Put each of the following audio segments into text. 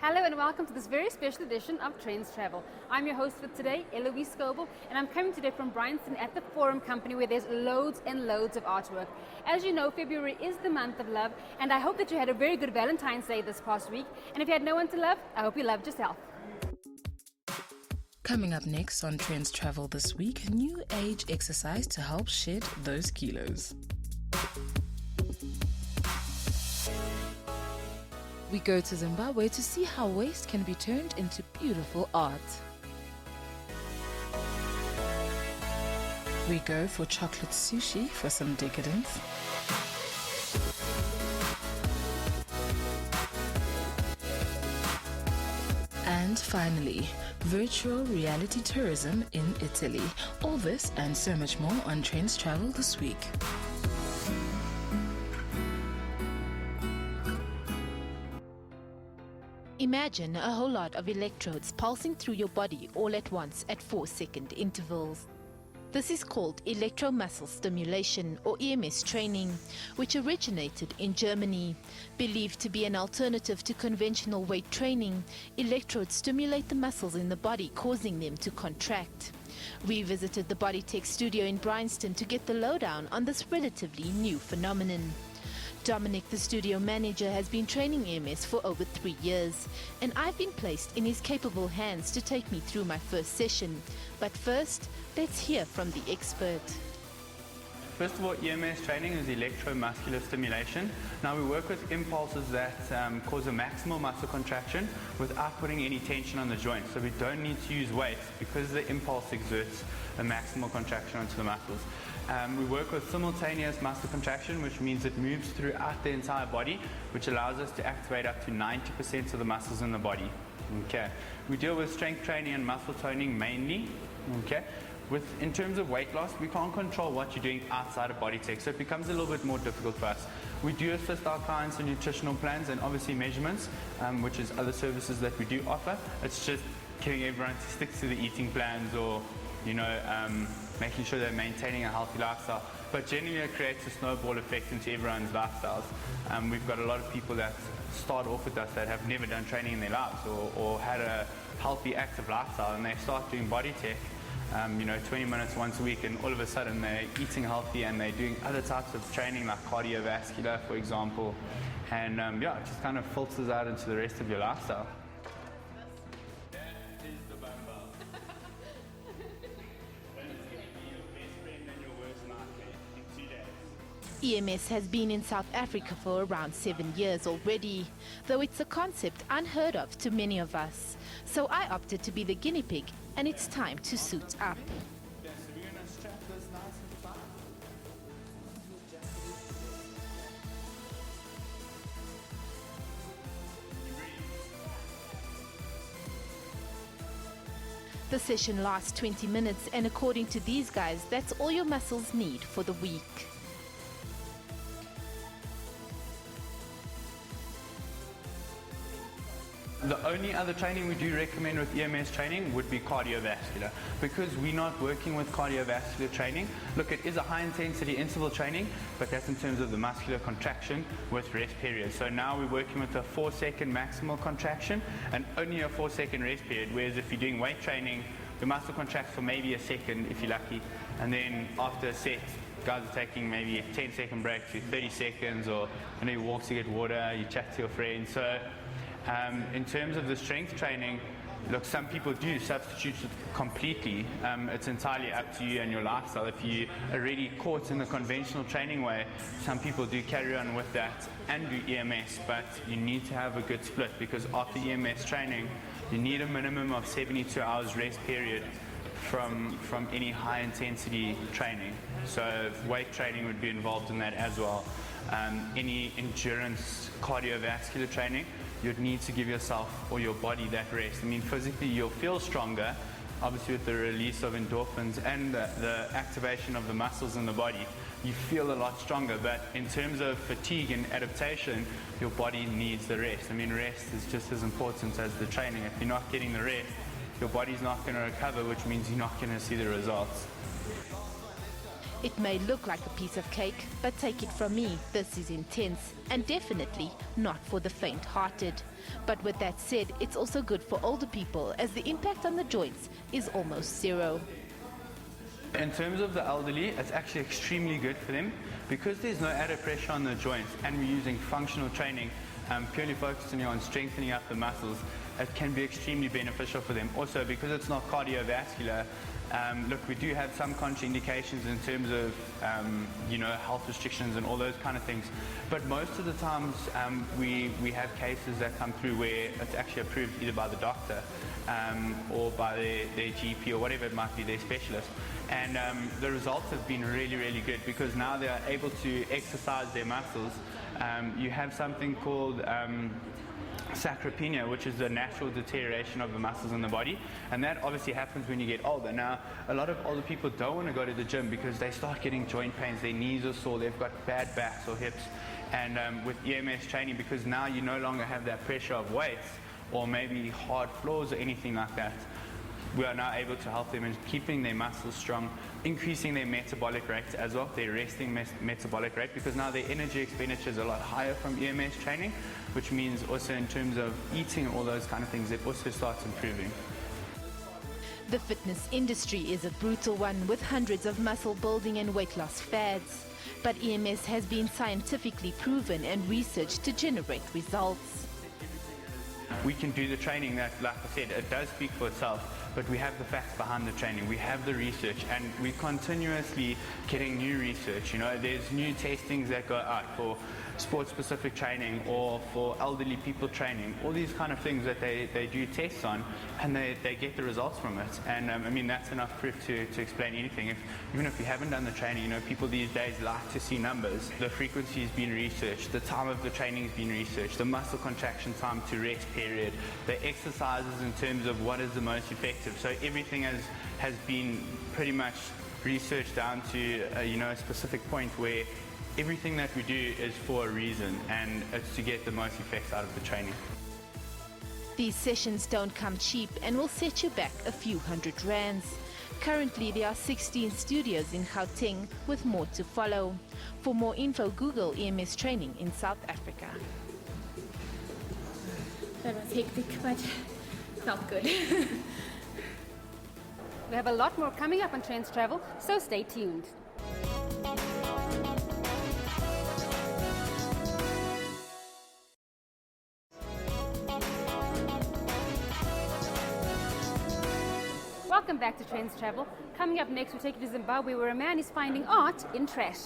Hello and welcome to this very special edition of Trendz Travel. I'm your host for today, Eloise Scoble, and I'm coming today from Bryanston at the Forum Company where there's loads and loads of artwork. As you know, February is the month of love, and I hope that you had a very good Valentine's Day this past week. And if you had no one to love, I hope you loved yourself. Coming up next on Trendz Travel this week, new age exercise to help shed those kilos. We go to Zimbabwe to see how waste can be turned into beautiful art. We go for chocolate sushi for some decadence. And finally, virtual reality tourism in Italy. All this and so much more on Trendz Travel this week. Imagine a whole lot of electrodes pulsing through your body all at once at 4-second intervals. This is called electromuscle stimulation or EMS training, which originated in Germany. Believed to be an alternative to conventional weight training, electrodes stimulate the muscles in the body, causing them to contract. We visited the Bodytech studio in Bryanston to get the lowdown on this relatively new phenomenon. Dominic, the studio manager, has been training EMS for over 3 years, and I've been placed in his capable hands to take me through my first session. But first, let's hear from the expert. First of all, EMS training is electromuscular stimulation. Now we work with impulses that cause a maximal muscle contraction without putting any tension on the joint. So we don't need to use weight because the impulse exerts a maximal contraction onto the muscles. We work with simultaneous muscle contraction, which means it moves throughout the entire body, which allows us to activate up to 90% of the muscles in the body. Okay. We deal with strength training and muscle toning mainly. Okay. In terms of weight loss, we can't control what you're doing outside of Bodytech, so it becomes a little bit more difficult for us. We do assist our clients in nutritional plans and obviously measurements, which is other services that we do offer. It's just getting everyone to stick to the eating plans or, making sure they're maintaining a healthy lifestyle. But generally it creates a snowball effect into everyone's lifestyles. We've got a lot of people that start off with us that have never done training in their lives or had a healthy, active lifestyle, and they start doing Bodytech 20 minutes once a week, and all of a sudden they're eating healthy and they're doing other types of training like cardiovascular, for example, and it just kind of filters out into the rest of your lifestyle. That is the bumble. It's going to be your best friend and your worst nightmare in 2 days. EMS has been in South Africa for around 7 years already, though it's a concept unheard of to many of us. So I opted to be the guinea pig, and it's time to suit up. Yeah, so we're going to strap this nice and tight. The session lasts 20 minutes, and according to these guys, that's all your muscles need for the week. The only other training we do recommend with EMS training would be cardiovascular, because we're not working with cardiovascular training. Look, it is a high intensity interval training, but that's in terms of the muscular contraction with rest period. So now we're working with a 4-second maximal contraction and only a 4-second rest period, whereas if you're doing weight training, the muscle contracts for maybe a second if you're lucky, and then after a set, guys are taking maybe a 10-second break to 30 seconds, or you walk to get water, you chat to your friends. So in terms of the strength training, look, some people do substitute it completely. It's entirely up to you and your lifestyle. If you're already caught in the conventional training way, some people do carry on with that and do EMS, but you need to have a good split, because after EMS training, you need a minimum of 72 hours rest period from any high intensity training. So weight training would be involved in that as well. Any endurance cardiovascular training, you'd need to give yourself or your body that rest. I mean, physically you'll feel stronger, obviously with the release of endorphins and the activation of the muscles in the body. You feel a lot stronger, but in terms of fatigue and adaptation, your body needs the rest. I mean, rest is just as important as the training. If you're not getting the rest, your body's not going to recover, which means you're not going to see the results. It may look like a piece of cake, but take it from me, this is intense and definitely not for the faint-hearted. But with that said, it's also good for older people as the impact on the joints is almost zero. In terms of the elderly, it's actually extremely good for them because there's no added pressure on the joints and we're using functional training, purely focusing on strengthening up the muscles. It can be extremely beneficial for them. Also, because it's not cardiovascular, look, we do have some contraindications in terms of, health restrictions and all those kind of things. But most of the times, we have cases that come through where it's actually approved either by the doctor or by their GP or whatever it might be, their specialist. And the results have been really, really good because now they are able to exercise their muscles. You have something called sarcopenia, which is the natural deterioration of the muscles in the body, and that obviously happens when you get older. Now, a lot of older people don't want to go to the gym because they start getting joint pains, their knees are sore, they've got bad backs or hips, and with EMS training, because now you no longer have that pressure of weights or maybe hard floors or anything like that, we are now able to help them in keeping their muscles strong, increasing their metabolic rate as well, their resting metabolic rate, because now their energy expenditure is a lot higher from EMS training, which means also in terms of eating and all those kind of things, it also starts improving. The fitness industry is a brutal one with hundreds of muscle building and weight loss fads. But EMS has been scientifically proven and researched to generate results. We can do the training that, like I said, it does speak for itself, but we have the facts behind the training, we have the research, and we're continuously getting new research. You know, there's new testings that go out for sport-specific training or for elderly people training, all these kind of things that they do tests on, and they get the results from it. And I mean, that's enough proof to explain anything. Even if you haven't done the training, you know, people these days like to see numbers. The frequency has been researched, the time of the training has been researched, the muscle contraction time to rest period, the exercises in terms of what is the most effective. So everything has been pretty much researched down to a specific point where everything that we do is for a reason, and it's to get the most effects out of the training. These sessions don't come cheap and will set you back a few hundred rands. Currently, there are 16 studios in Gauteng with more to follow. For more info, Google EMS training in South Africa. That was hectic, but felt good. We have a lot more coming up on Trendz Travel, so stay tuned. Welcome back to Trendz Travel. Coming up next, we take you to Zimbabwe, where a man is finding art in trash.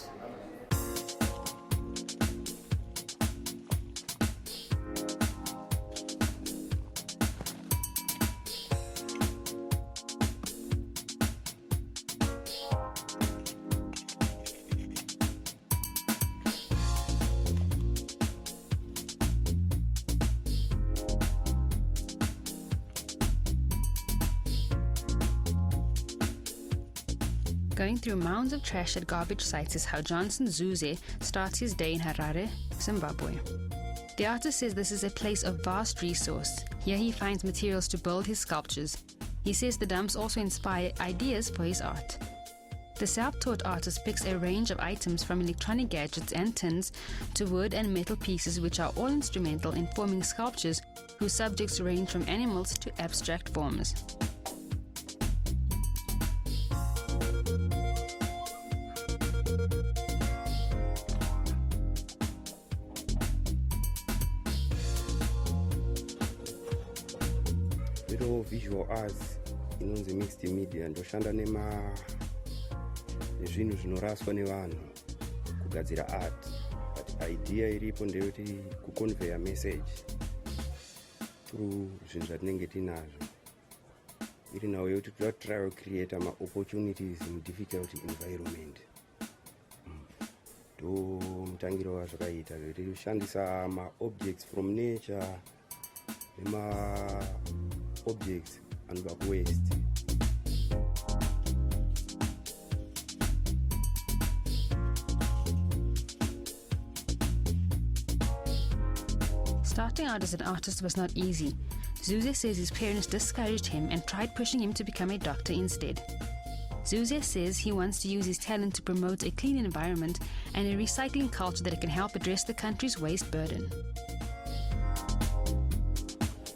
Going through mounds of trash at garbage sites is how Johnson Zuze starts his day in Harare, Zimbabwe. The artist says this is a place of vast resource. Here he finds materials to build his sculptures. He says the dumps also inspire ideas for his art. The self-taught artist picks a range of items from electronic gadgets and tins to wood and metal pieces, which are all instrumental in forming sculptures whose subjects range from animals to abstract forms. Visual arts inonzi mixed media ndoshanda nezvinhu zvinoraswa nevanhu kugadzira art, but idea iripo ndeyoti kuconvey a message through zvinhu zvatinenge tinazvo, iri nawo yoti toda try create opportunities in difficult environment. ndo mutangiro wazvakaita tichishandisa objects from nature objects anobva kuwest. Starting out as an artist was not easy. Zuze says his parents discouraged him and tried pushing him to become a doctor instead. Zuze says he wants to use his talent to promote a clean environment and a recycling culture that can help address the country's waste burden.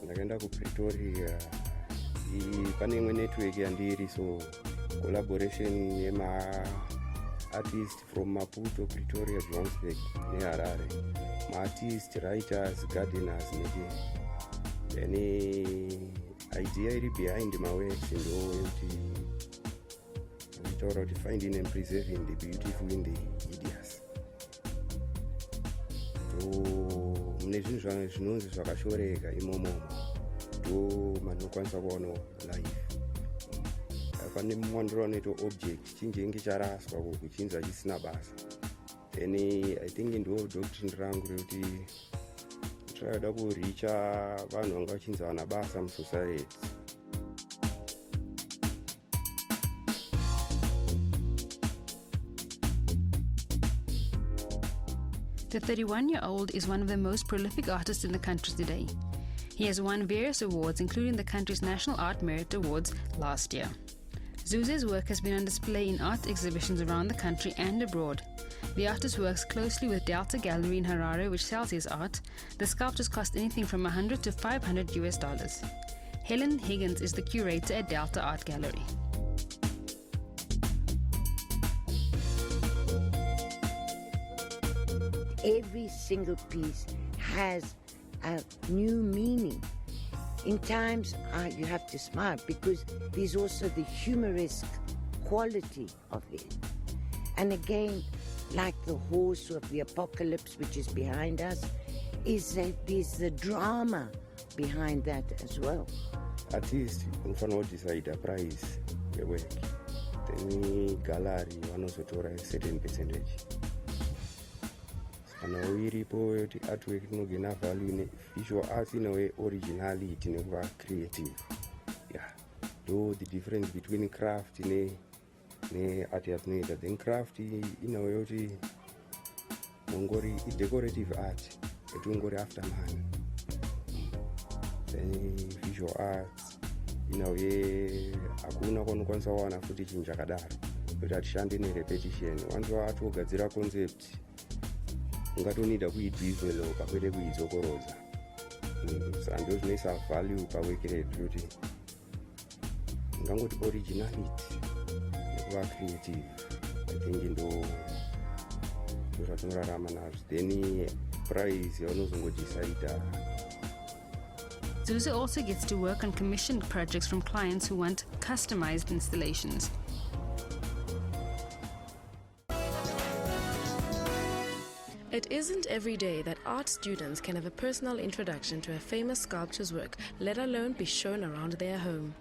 Ndakaenda kuPretoria, pane imwe network yandiri, so collaboration artists from Maputo, Pretoria, Johannesburg, neHarare. Artists, writers, gardeners, any idea behind my works and already finding and preserving the beautiful in the hideous. So, mnezvinhu zvinonzi zvakashoreka imomo ndo manokwanisa kuonawo life. Pane mwandiro anoita object chinjenge charaswa kuchinza chisina basa. Then I think ndo doctrine rangu rekuti tinoda kuricha vanhu vanga vachinza vana basa musociety. The 31-year-old is one of the most prolific artists in the country today. He has won various awards, including the country's National Art Merit Awards last year. Zuze's work has been on display in art exhibitions around the country and abroad. The artist works closely with Delta Gallery in Harare, which sells his art. The sculptures cost anything from $100 to $500. Helen Higgins is the curator at Delta Art Gallery. Every single piece has a new meaning. In times, you have to smile because there's also the humoresque quality of it. And again, like the horse of the apocalypse, which is behind us, is that there's the drama behind that as well. Artists unofanira decide a price yework. Then gallery vanozotora a certain percentage. Kana iripo yoti artwork inogena value visual arts in a way originality nekuva creative. Yeah. Though the difference between craft ne art yatinoita, then craft in a way yoti mongori decorative art etungori after man. Then visual arts in a way hakuna kwanokwanisa kuwana futi chinhu chakadaro kuti atishande nerepetition. Once watogadzira concept ungatonida kuidevelopa kwete kuidzokoroza. Saka ndo zvinoisa value pawork redu kuti ungangoti originality nekuva creative. I think ndo zvatinorarama nazvo. Then price yaunozongodecide. Zuze also gets to work on commissioned projects from clients who want customized installations. It isn't every day that art students can have a personal introduction to a famous sculptor's work, let alone be shown around their home.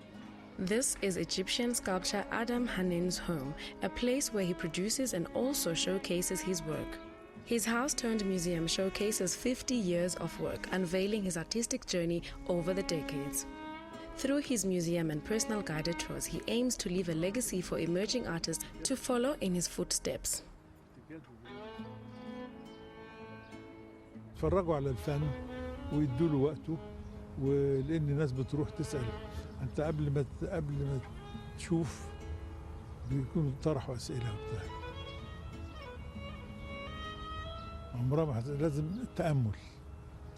This is Egyptian sculptor Adam Hanin's home, a place where he produces and also showcases his work. His house-turned-museum showcases 50 years of work, unveiling his artistic journey over the decades. Through his museum and personal guided tours, he aims to leave a legacy for emerging artists to follow in his footsteps. يتفرجوا على الفن ويدوا له وقته، ولان الناس بتروح تسال انت قبل ما تشوف بيكونوا طرحوا اسئله وبتاع. عمرها ما لازم التامل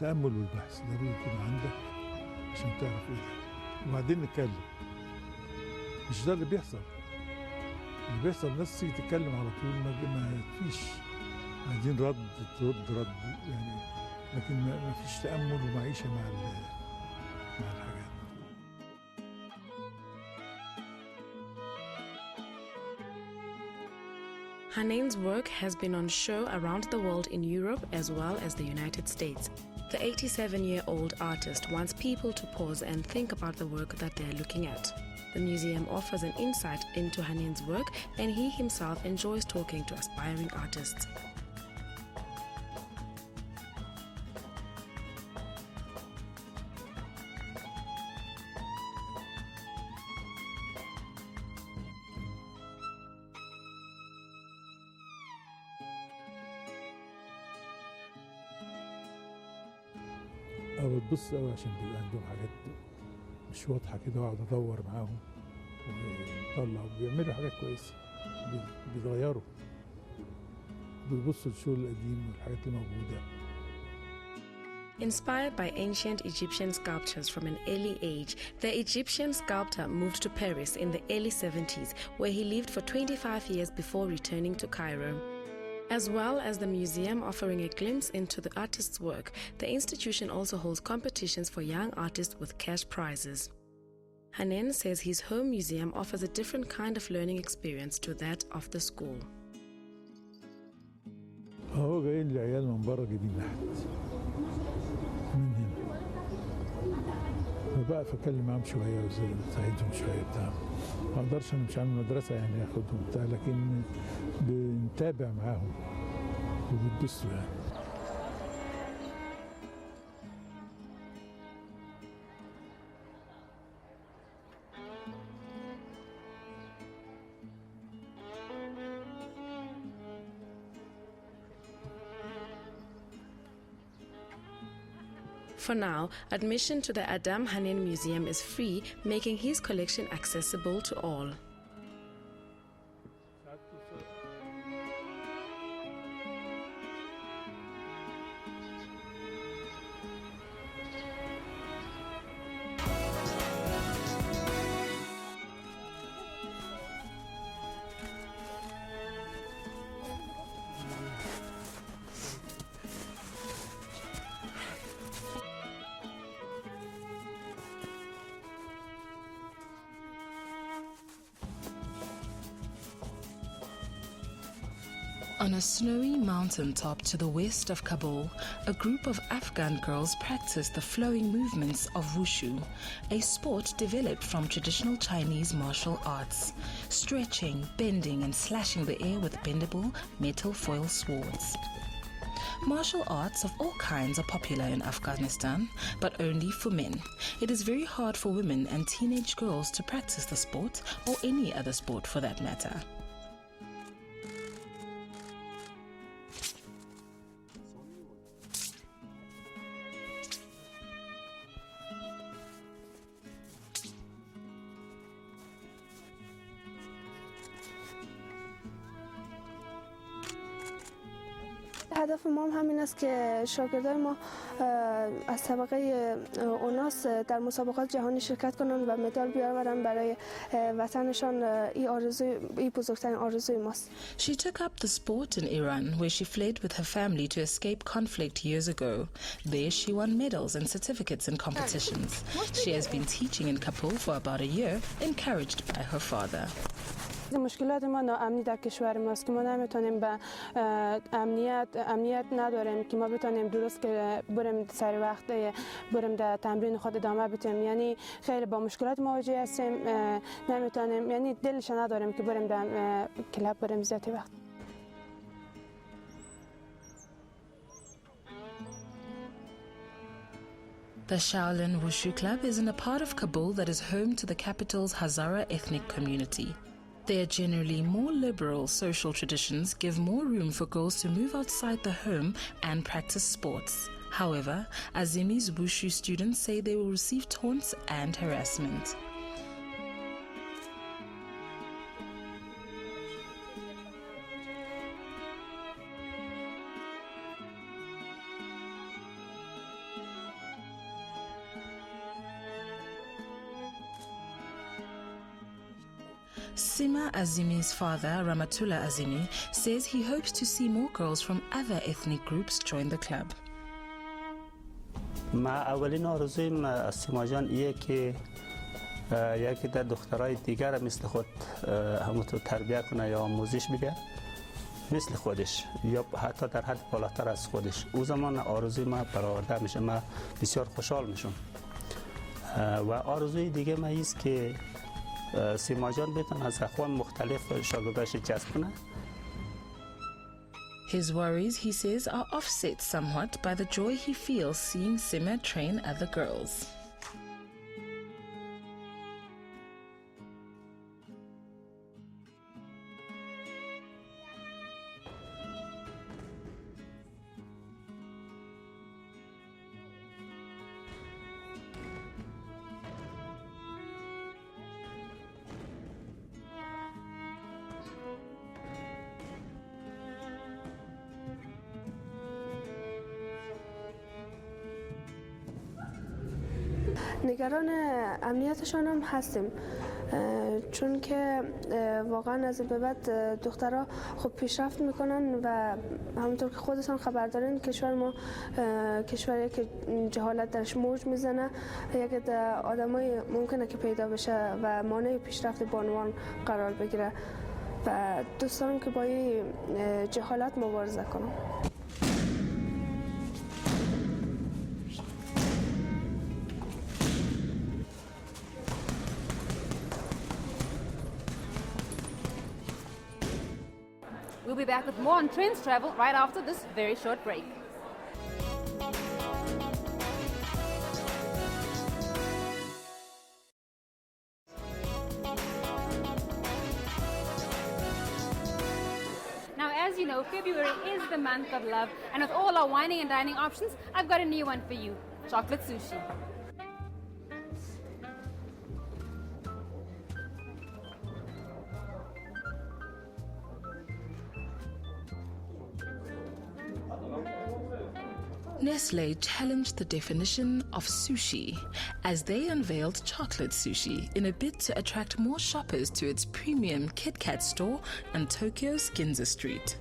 والبحث ضروري يكون عندك عشان تعرف ايه ده، وبعدين نتكلم. مش ده اللي بيحصل. اللي بيحصل الناس تيجي تتكلم على طول ما فيش عايزين رد يعني، لكن ما فيش تأمل ومعيشة مع الحاجات. Hanin's work has been on show around the world in Europe as well as the United States. The 87-year-old artist wants people to pause and think about the work that they're looking at. The museum offers an insight into Hanin's work, and he himself enjoys talking to aspiring artists. بتبص قوي عشان بيبقى عندهم حاجات مش واضحه كده، واقعد ادور معاهم ويطلعوا بيعملوا حاجات كويسة، بيتغيروا، بيبصوا للشغل القديم والحاجات اللي موجودة. Inspired by ancient Egyptian sculptures from an early age, the Egyptian sculptor moved to Paris in the early 70s, where he lived for 25 years before returning to Cairo. As well as the museum offering a glimpse into the artist's work, the institution also holds competitions for young artists with cash prizes. Hanen says his home museum offers a different kind of learning experience to that of the school. اهو جايين لي عيال من بره جايبين نحت من هنا، فبقى فكلم معاهم شويه وساعدهم شويه بتاع. ما اقدرش انا مش عامل مدرسه يعني اخدهم بتاع، لكن بنتابع معاهم وبتبصوا يعني. For now, admission to the Adam Hanen Museum is free, making his collection accessible to all. On a snowy mountaintop to the west of Kabul, a group of Afghan girls practice the flowing movements of wushu, a sport developed from traditional Chinese martial arts, stretching, bending and slashing the air with bendable metal foil swords. Martial arts of all kinds are popular in Afghanistan, but only for men. It is very hard for women and teenage girls to practice the sport, or any other sport for that matter. هدف ما هم همین است که شاگردای ما از طبقه اوناس در مسابقات جهانی شرکت کنند و مدال بیاورند برای وطنشان. این بزرگترین آرزوی ماست. She took up the sport in Iran, where she fled with her family to escape conflict years ago. There she won medals and certificates in competitions. She has been teaching in Kabul for about a year, encouraged by her father. مشکلات ما ناامنی در کشور ماست که ما نمیتونیم به امنیت نداریم که ما بتونیم درست که بریم سر وقت بریم در تمرین خود ادامه بدیم. یعنی خیلی با مشکلات مواجه هستیم، نمیتونیم، یعنی دلش نداریم که بریم در کلاب بریم زیادی وقت. The Shaolin Wushu Club is in a part of Kabul that is home to the capital's Hazara ethnic community. Their generally more liberal social traditions give more room for girls to move outside the home and practice sports. However, Azimi's Wushu students say they will receive taunts and harassment. Sima Azimi's father, Ramatullah Azimi, says he hopes to see more girls from other ethnic groups join the club. ما اولین آرزویم از سیما جان ایه که یکی در دخترای دیگر مثل خود همونطور تربیت کنه یا آموزش بده مثل خودش یا حتی در حد بالاتر از خودش. او زمان آرزوی ما برآورده میشه، ما بسیار خوشحال میشم. و آرزوی دیگه ما ایست که سیما جان بتونه از اخوان مختلف شاگرداش جذب کنه. His worries, he says, are offset somewhat by the joy he feels seeing Sima train other girls. نگران امنیتشان هم هستیم، چون که واقعا از این به بعد دخترها خب پیشرفت میکنن و همونطور که خودتان خبر دارین کشور ما کشوری که جهالت درش موج میزنه، یک آدمای ممکنه که پیدا بشه و مانع پیشرفت بانوان قرار بگیره و دوست دارم که با این جهالت مبارزه کنم. We'll be back with more on Trendz Travel right after this very short break. Now, as you know, February is the month of love, and with all our wining and dining options, I've got a new one for you: chocolate sushi. Nestle challenged the definition of sushi as they unveiled chocolate sushi in a bid to attract more shoppers to its premium Kit Kat store on Tokyo's Ginza Street.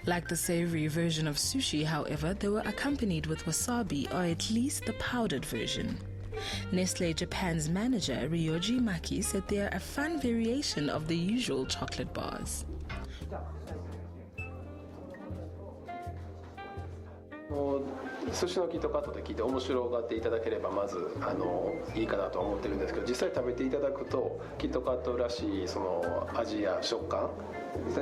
Like the savory version of sushi, however, they were accompanied with wasabi, or at least the powdered version. Nestle Japan's manager Ryoji Maki said they are a fun variation of the usual chocolate bars. 寿司のキットカットで聞いて面白がっていただければまずいいかなと思ってるんですけど、実際食べていただくとキットカットらしいその味や食感、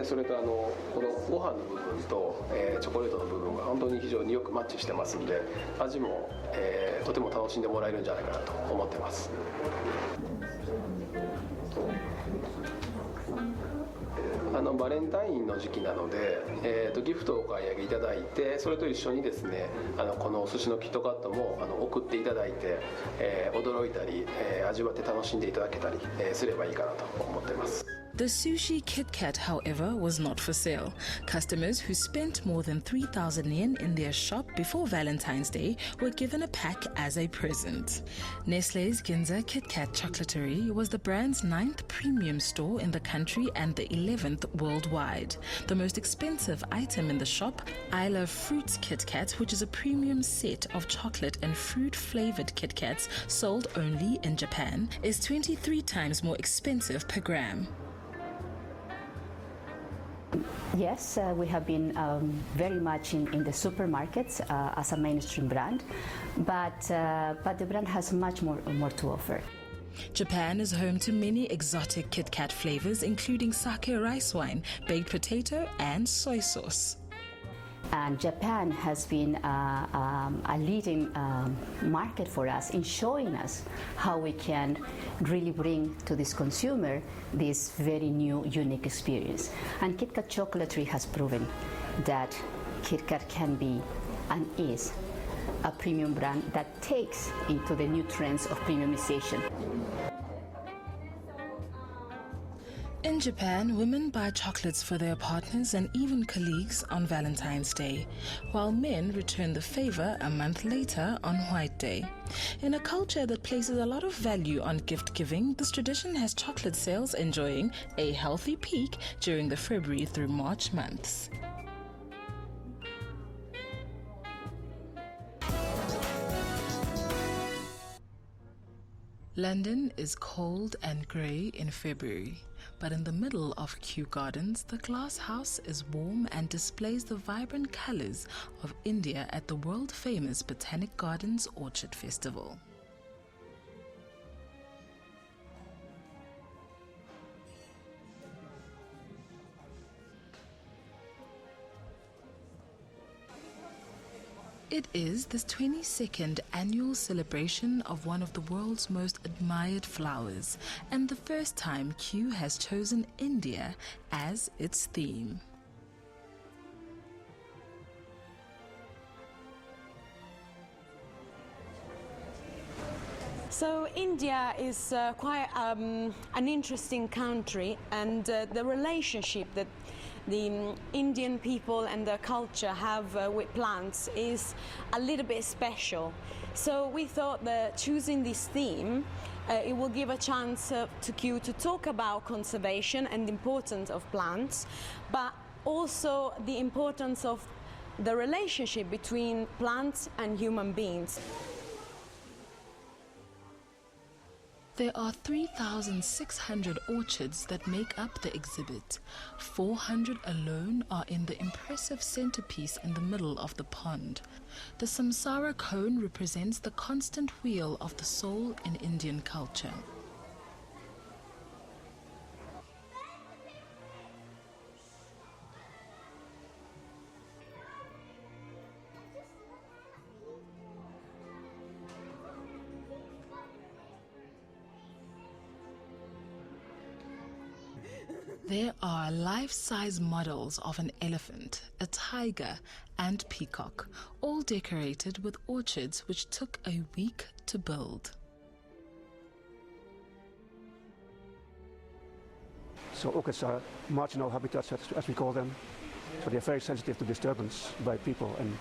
それとこのご飯の部分と、チョコレートの部分が本当に非常によくマッチしてますので、味も、とても楽しんでもらえるんじゃないかなと思ってます。バレンタインの時期なので、ギフトをお買い上げいただいて、それと一緒にですねこの寿司のキットカットも送っていただいて、驚いたり、味わって楽しんでいただけたり、すればいいかなと思ってます。 The sushi Kit Kat, however, was not for sale. Customers who spent more than 3,000 yen in their shop before Valentine's Day were given a pack as a present. Nestle's Ginza Kit Kat Chocolaterie was the brand's 9th premium store in the country and the 11th worldwide. The most expensive item in the shop, I Love Fruits Kit Kat, which is a premium set of chocolate and fruit-flavored Kit Kats sold only in Japan, is 23 times more expensive per gram. Yes, we have been very much in the supermarkets as a mainstream brand, but the brand has much more to offer. Japan is home to many exotic Kit Kat flavors, including sake rice wine, baked potato, and soy sauce. And Japan has been a leading market for us in showing us how we can really bring to this consumer this very new, unique experience. And Kit Kat Chocolaterie has proven that Kit Kat can be and is a premium brand that takes into the new trends of premiumization. In Japan, women buy chocolates for their partners and even colleagues on Valentine's Day, while men return the favor a month later on White Day. In a culture that places a lot of value on gift giving, this tradition has chocolate sales enjoying a healthy peak during the February through March months. London is cold and grey in February, but in the middle of Kew Gardens, the glass house is warm and displays the vibrant colours of India at the world-famous Botanic Gardens Orchid Festival. It is the 22nd annual celebration of one of the world's most admired flowers, and the first time Kew has chosen India as its theme. So India is quite an interesting country, and the relationship that the Indian people and their culture have with plants is a little bit special. So we thought that choosing this theme it will give a chance to Kew to talk about conservation and the importance of plants, but also the importance of the relationship between plants and human beings. There are 3,600 orchids that make up the exhibit. 400 alone are in the impressive centerpiece in the middle of the pond. The samsara cone represents the constant wheel of the soul in Indian culture. There are life-size models of an elephant, a tiger, and peacock, all decorated with orchids which took a week to build. So orchids are marginal habitats, as we call them. So they're very sensitive to disturbance by people, and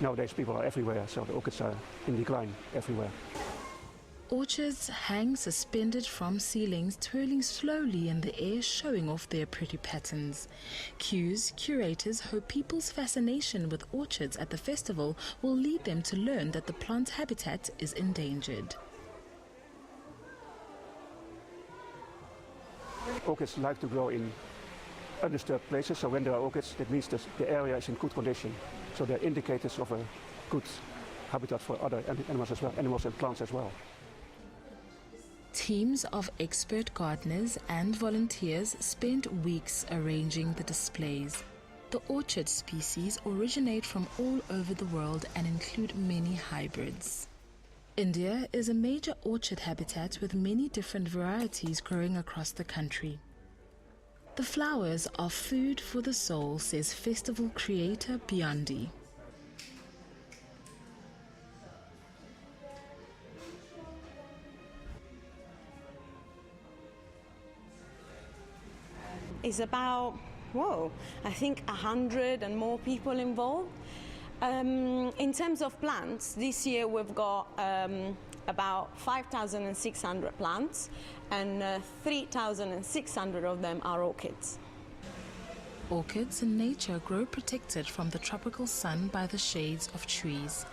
nowadays people are everywhere, so the orchids are in decline everywhere. Orchids hang suspended from ceilings, twirling slowly in the air, showing off their pretty patterns. Kew's curators hope people's fascination with orchids at the festival will lead them to learn that the plant habitat is endangered. Orchids like to grow in undisturbed places, so when there are orchids, that means that the area is in good condition. So they're indicators of a good habitat for other animals as well, animals and plants as well. Teams of expert gardeners and volunteers spent weeks arranging the displays. The orchid species originate from all over the world and include many hybrids. India is a major orchid habitat with many different varieties growing across the country. The flowers are food for the soul, says festival creator Biondi. Is about, I think 100 and more people involved. In terms of plants, this year we've got about 5,600 plants, and 3,600 of them are orchids. Orchids in nature grow protected from the tropical sun by the shades of trees.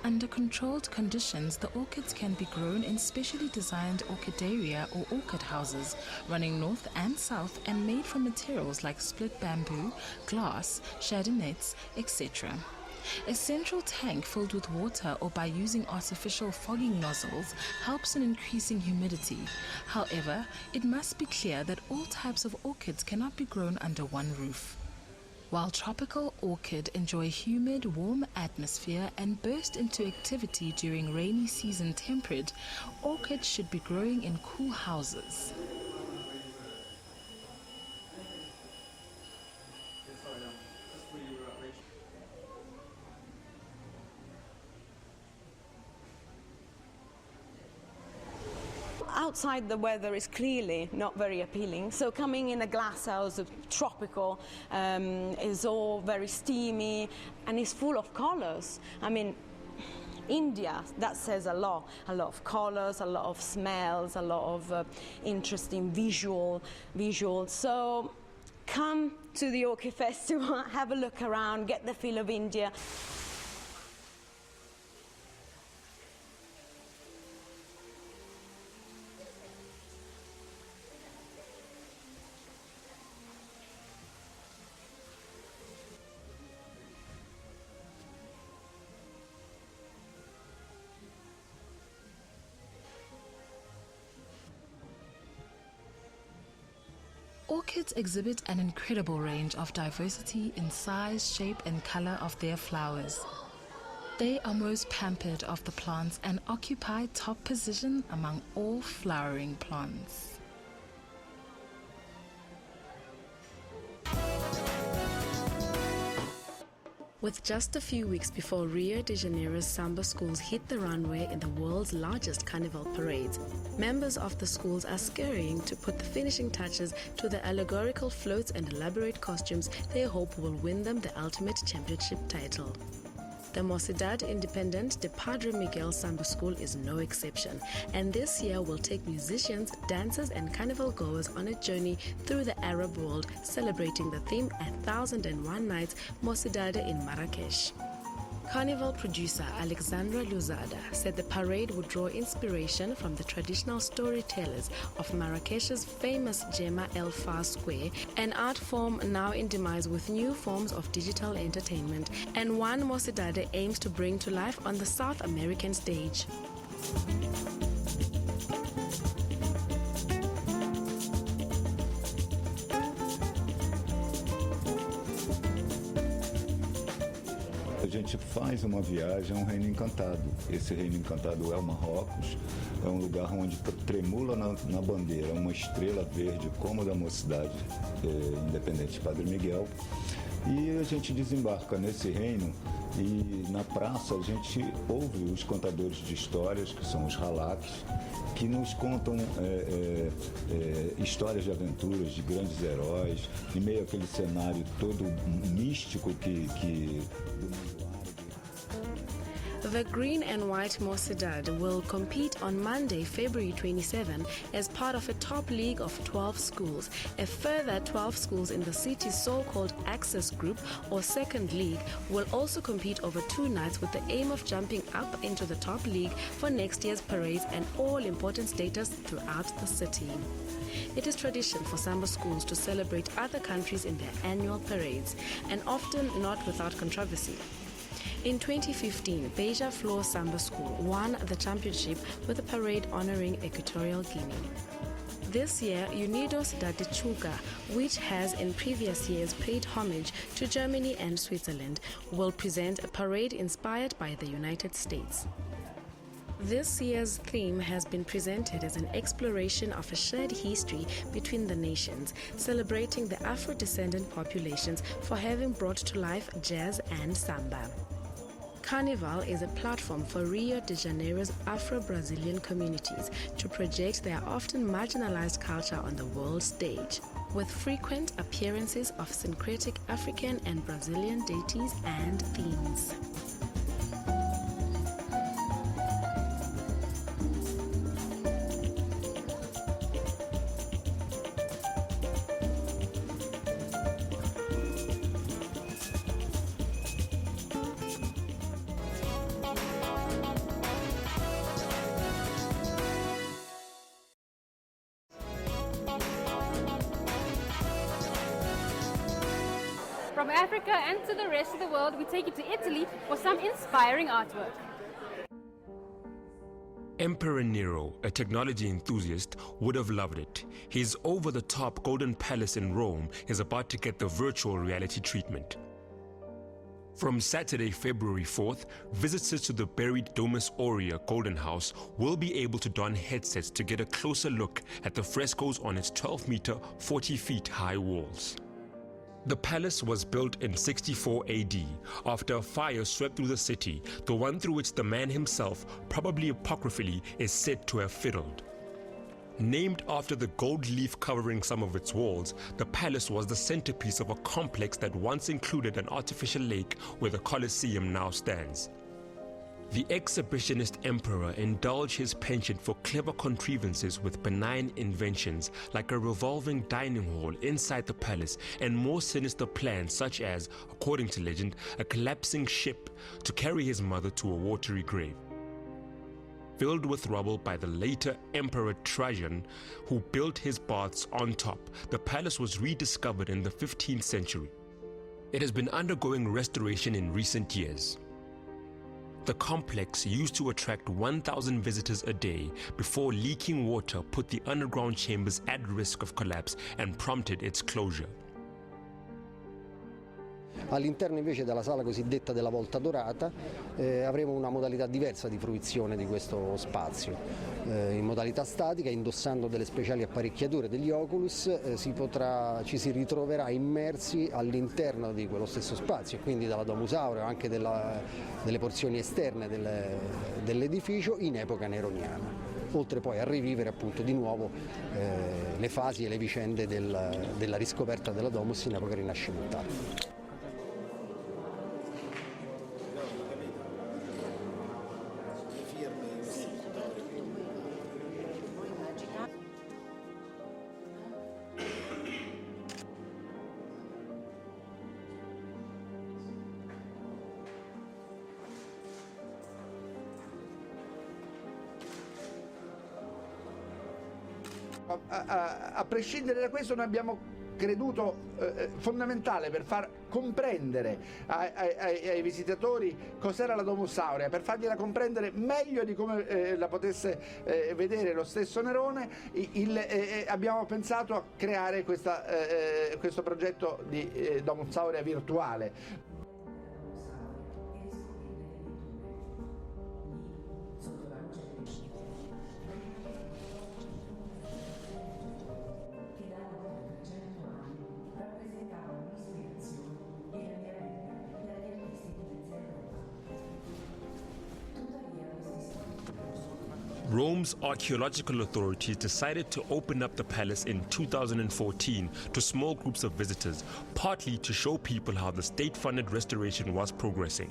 Under controlled conditions, the orchids can be grown in specially designed orchidaria or orchid houses, running north and south and made from materials like split bamboo, glass, chardonnettes, etc. A central tank filled with water or by using artificial fogging nozzles helps in increasing humidity. However, it must be clear that all types of orchids cannot be grown under one roof. While tropical orchid enjoy humid, warm atmosphere and burst into activity during rainy season temperate, orchids should be growing in cool houses. Outside, the weather is clearly not very appealing, so coming in a glass house of tropical is all very steamy and is full of colors. I mean, India, that says a lot of colors, a lot of smells, a lot of interesting visuals. So come to the Orchid Festival, have a look around, get the feel of India. Orchids exhibit an incredible range of diversity in size, shape and color of their flowers. They are most pampered of the plants and occupy top position among all flowering plants. With just a few weeks before Rio de Janeiro's samba schools hit the runway in the world's largest carnival parades, members of the schools are scurrying to put the finishing touches to the allegorical floats and elaborate costumes they hope will win them the ultimate championship title. The Mocidad Independent de Padre Miguel Samba School is no exception, and this year will take musicians, dancers and carnival goers on a journey through the Arab world, celebrating the theme 1001 Nights Mocidade in Marrakesh. Carnival producer Alexandra Luzada said the parade would draw inspiration from the traditional storytellers of Marrakesh's famous Jema El Far Square, an art form now in demise with new forms of digital entertainment, and one Mocidade aims to bring to life on the South American stage. A gente faz uma viagem a um reino encantado. Esse reino encantado é o Marrocos, é um lugar onde tremula na bandeira uma estrela verde como a da Mocidade Independente de Padre Miguel. E a gente desembarca nesse reino e na praça a gente ouve os contadores de histórias, que são os halaks, que nos contam histórias de aventuras, de grandes heróis, em meio àquele cenário todo místico que do mundo. The Green and White Mocidad will compete on Monday, February 27, as part of a top league of 12 schools. A further 12 schools in the city's so-called Access Group, or Second League, will also compete over 2 nights with the aim of jumping up into the top league for next year's parades and all-important status throughout the city. It is tradition for samba schools to celebrate other countries in their annual parades, and often not without controversy. In 2015, Beja Floor Samba School won the championship with a parade honoring Equatorial Guinea. This year, Unidos da Dechuga, which has in previous years paid homage to Germany and Switzerland, will present a parade inspired by the United States. This year's theme has been presented as an exploration of a shared history between the nations, celebrating the Afro-descendant populations for having brought to life jazz and samba. Carnival is a platform for Rio de Janeiro's Afro-Brazilian communities to project their often marginalized culture on the world stage, with frequent appearances of syncretic African and Brazilian deities and themes. From Africa and to the rest of the world, we take you to Italy for some inspiring artwork. Emperor Nero, a technology enthusiast, would have loved it. His over-the-top Golden Palace in Rome is about to get the virtual reality treatment. From Saturday, February 4th, visitors to the buried Domus Aurea Golden House will be able to don headsets to get a closer look at the frescoes on its 12-meter, 40-feet high walls. The palace was built in 64 AD, after a fire swept through the city, the one through which the man himself, probably apocryphally, is said to have fiddled. Named after the gold leaf covering some of its walls, the palace was the centerpiece of a complex that once included an artificial lake where the Colosseum now stands. The exhibitionist emperor indulged his penchant for clever contrivances with benign inventions like a revolving dining hall inside the palace and more sinister plans such as, according to legend, a collapsing ship to carry his mother to a watery grave. Filled with rubble by the later Emperor Trajan, who built his baths on top, the palace was rediscovered in the 15th century. It has been undergoing restoration in recent years. The complex used to attract 1,000 visitors a day before leaking water put the underground chambers at risk of collapse and prompted its closure. All'interno invece della sala cosiddetta della volta dorata avremo una modalità diversa di fruizione di questo spazio. In modalità statica, indossando delle speciali apparecchiature degli Oculus, ci si ritroverà immersi all'interno di quello stesso spazio, quindi dalla Domus Aurea, anche delle porzioni esterne dell'edificio in epoca neroniana. Oltre poi a rivivere appunto di nuovo le fasi e le vicende della riscoperta della Domus in epoca rinascimentale. A prescindere da questo, noi abbiamo creduto fondamentale per far comprendere ai visitatori cos'era la Domus Aurea, per fargliela comprendere meglio di come la potesse vedere lo stesso Nerone. Abbiamo pensato a creare questo progetto di Domus Aurea virtuale. Rome's archaeological authorities decided to open up the palace in 2014 to small groups of visitors, partly to show people how the state-funded restoration was progressing.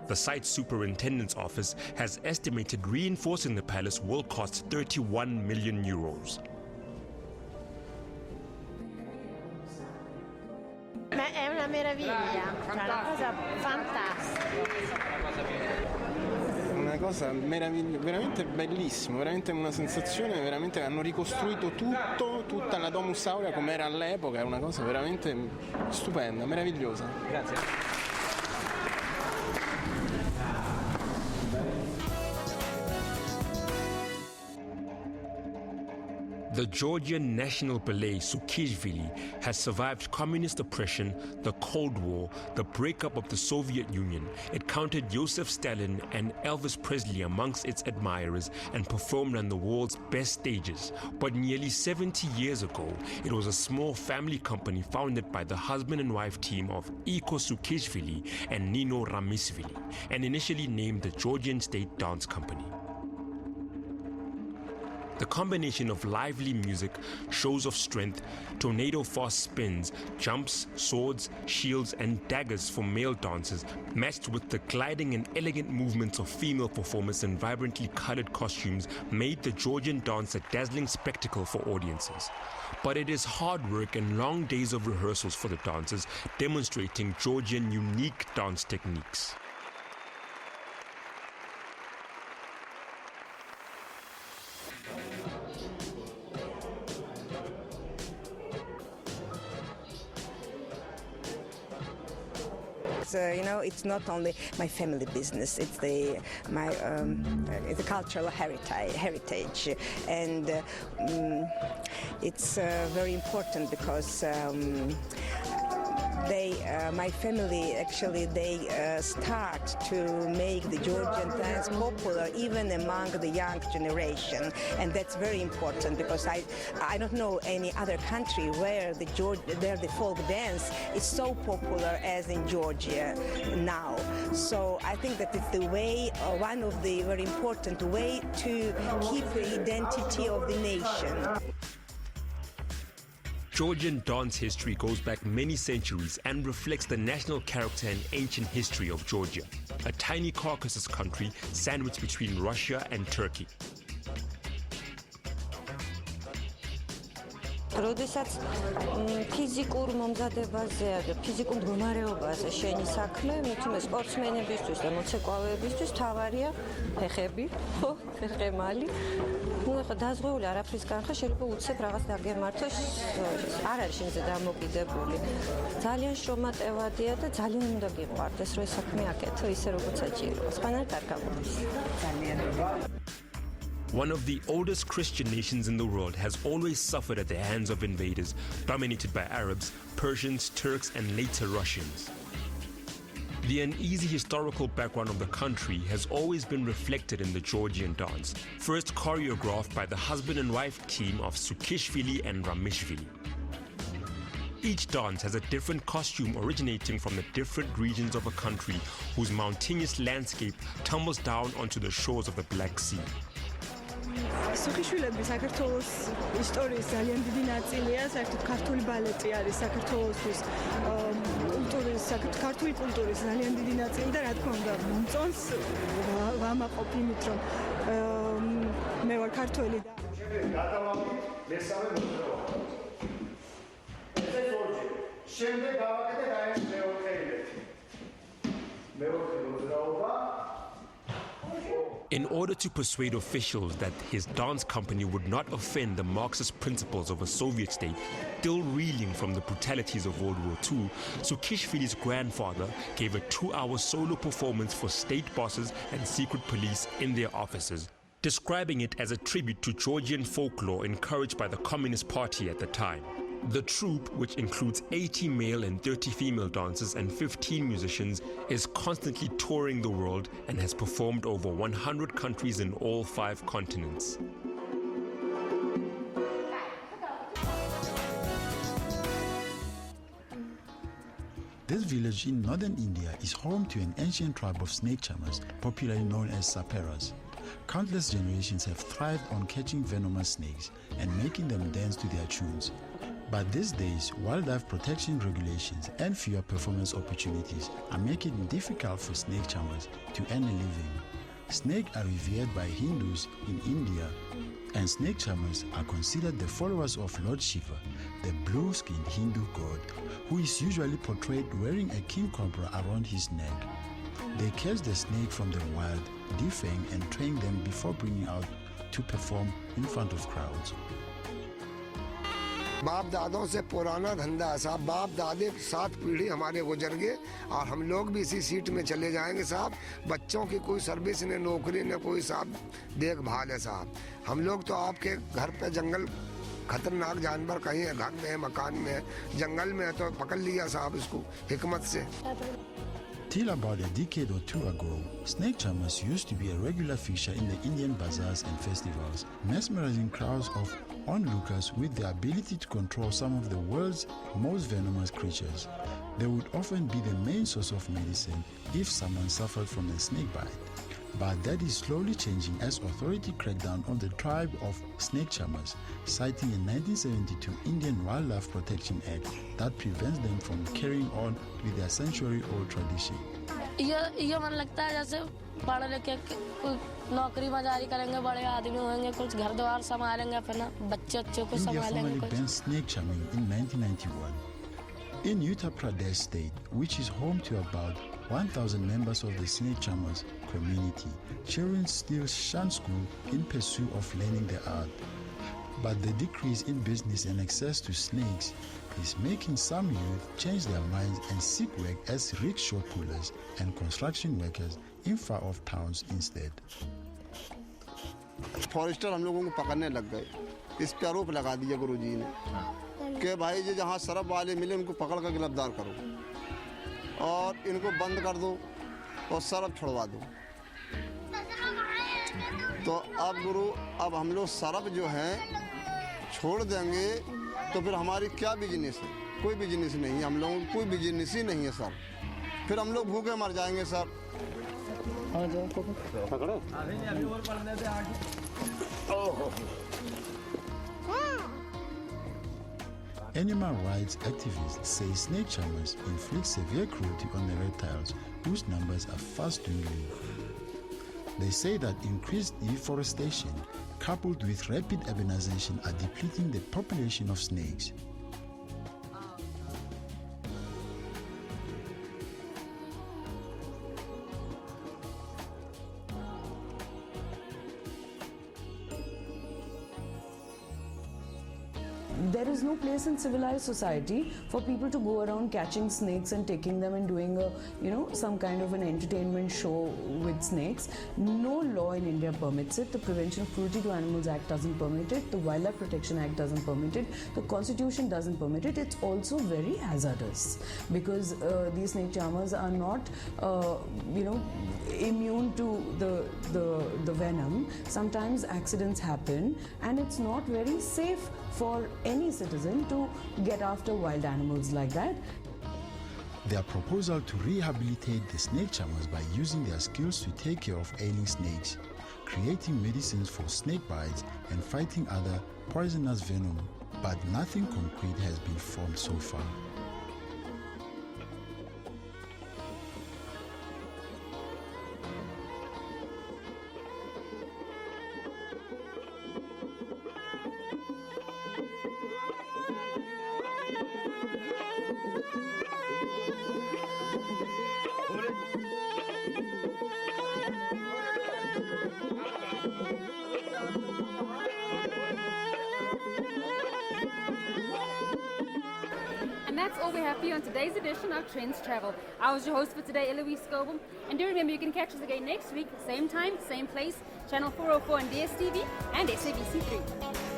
The site superintendent's office has estimated reinforcing the palace will cost 31 million euros. Ma è una meraviglia, una cosa fantastica. Una cosa veramente bellissima, veramente una sensazione, veramente hanno ricostruito tutta la Domus Aurea come era all'epoca, è una cosa veramente stupenda, meravigliosa. Grazie. The Georgian national ballet Sukishvili has survived communist oppression, the Cold War, the breakup of the Soviet Union. It counted Joseph Stalin and Elvis Presley amongst its admirers and performed on the world's best stages. But nearly 70 years ago, it was a small family company founded by the husband and wife team of Iko Sukishvili and Nino Ramisvili, and initially named the Georgian State Dance Company. The combination of lively music, shows of strength, tornado-fast spins, jumps, swords, shields, and daggers for male dancers, matched with the gliding and elegant movements of female performers in vibrantly colored costumes, made the Georgian dance a dazzling spectacle for audiences. But it is hard work and long days of rehearsals for the dancers, demonstrating Georgian unique dance techniques. It's not only my family business, it's the cultural heritage, and it's very important because my family actually start to make the Georgian dance popular even among the young generation, and that's very important because I don't know any other country where the folk dance is so popular as in Georgia now. So I think that it's the way, one of the very important way to keep the identity of the nation. Georgian dance history goes back many centuries and reflects the national character and ancient history of Georgia, a tiny Caucasus country sandwiched between Russia and Turkey. როდესაც ფიზიკურ მომზადებაზე, ფიზიკურ მდგომარეობაზე შენი საქმე, მithme სპორტსმენებისთვის და მოცეკვავეებისთვის თავარია ფეხები, ხო, ფეხემალი. ნუ ახლა დაზღვეული არაფრისგან ხა შეიძლება უცებ რაღაც დაგემართოს, არ არის შენზე დამოკიდებული. ძალიან შრომატევადია და ძალიან უნდა გიყვარდეს, რომ ეს საქმე აკეთო ისე როგორც საჭიროა. სხვანაირად არ გამოდის. ძალიან One of the oldest Christian nations in the world has always suffered at the hands of invaders, dominated by Arabs, Persians, Turks, and later Russians. The uneasy historical background of the country has always been reflected in the Georgian dance, first choreographed by the husband and wife team of Sukishvili and Ramishvili. Each dance has a different costume originating from the different regions of a country whose mountainous landscape tumbles down onto the shores of the Black Sea. სუხიშვილები საქართველოს ისტორიის ძალიან დიდი ნაწილია, საერთოდ ქართული ბალეტი არის საქართველოსთვის ქართული კულტურის ძალიან დიდი ნაწილი და რა თქმა უნდა მომწონს ვამაყობ იმით რომ მე ვარ ქართველი და შემდეგ გავაკეთე დაეს მეოთხე ილეთი მეოთხე მოძრაობა. In order to persuade officials that his dance company would not offend the Marxist principles of a Soviet state, still reeling from the brutalities of World War II, Sukishvili's grandfather gave a 2-hour solo performance for state bosses and secret police in their offices, describing it as a tribute to Georgian folklore encouraged by the Communist Party at the time. The troupe, which includes 80 male and 30 female dancers and 15 musicians, is constantly touring the world and has performed over 100 countries in all 5 continents. This village in northern India is home to an ancient tribe of snake charmers, popularly known as saperas. Countless generations have thrived on catching venomous snakes and making them dance to their tunes. But these days, wildlife protection regulations and fewer performance opportunities are making it difficult for snake charmers to earn a living. Snakes are revered by Hindus in India, and snake charmers are considered the followers of Lord Shiva, the blue-skinned Hindu god, who is usually portrayed wearing a king cobra around his neck. They catch the snake from the wild, defang and train them before bringing out to perform in front of crowds. बाप दादों से पुराना धंधा है साहब, बाप दादे 7 पीढ़ी हमारे गुजर गए और हम लोग भी इसी सीट में चले जाएंगे साहब। बच्चों की कोई सर्विस न नौकरी न कोई साहब देखभाल है साहब। हम लोग तो आपके घर पे जंगल खतरनाक जानवर कहीं है, घर में है, मकान में है, जंगल में है तो पकड़ लिया साहब इसको हिकमत से। Till about a decade or 2 ago, snake charmers used to be a regular feature in the Indian bazaars and festivals, mesmerizing crowds of onlookers with the ability to control some of the world's most venomous creatures. They would often be the main source of medicine if someone suffered from a snake bite. But that is slowly changing as authorities crack down on the tribe of snake charmers, citing a 1972 Indian Wildlife Protection Act that prevents them from carrying on with their century-old tradition. ये मन लगता है जैसे पढ़ लिखे नौकरी बाजारी करेंगे, बड़े आदमी होंगे, कुछ घर द्वार संभालेंगे, फिर ना बच्चों को संभालेंगे। India formally banned snake charming in 1991. In Uttar Pradesh state, which is home to about 1,000 members of the snake charmers community, children still shun school in pursuit of learning the art. But the decrease in business and access to snakes is making some youth change their minds and seek work as rickshaw pullers and construction workers in far-off towns instead. Forester हम लोगों को पकड़ने लग गए, इस पे आरोप लगा दिया गुरुजी ने कि भाई जी जहाँ शराब वाले मिले उनको पकड़ कर गिरफ्तार करो और इनको बंद कर दो और शराब छुड़वा दो। तो अब गुरु अब हम लोग शराब जो है छोड़ देंगे तो फिर हमारी क्या बिजनेस है? कोई बिजनेस नहीं है, हम लोगों को कोई बिजनेस ही नहीं है सर। फिर हम लोग भूखे मर जाएंगे sir. Animal rights activists say snake charmers inflict severe cruelty on the reptiles, whose numbers are fast dwindling. They say that increased deforestation coupled with rapid urbanization are depleting the population of snakes. there is no place in civilized society for people to go around catching snakes and taking them and doing a, some kind of an entertainment show with snakes. No law in India permits it. The Prevention of Cruelty to Animals Act doesn't permit it. The Wildlife Protection Act doesn't permit it. The Constitution doesn't permit it. It's also very hazardous because these snake charmers are not, immune to the venom. Sometimes accidents happen, and it's not very safe for any citizen to get after wild animals like that. Their proposal to rehabilitate the snake charmers by using their skills to take care of ailing snakes, creating medicines for snake bites and fighting other poisonous venom, but nothing concrete has been formed so far. And that's all we have for you on today's edition of Trendz Travel. I was your host for today, Eloise Scoble. And do remember, you can catch us again next week, same time, same place, channel 404 on DSTV and SABC 3.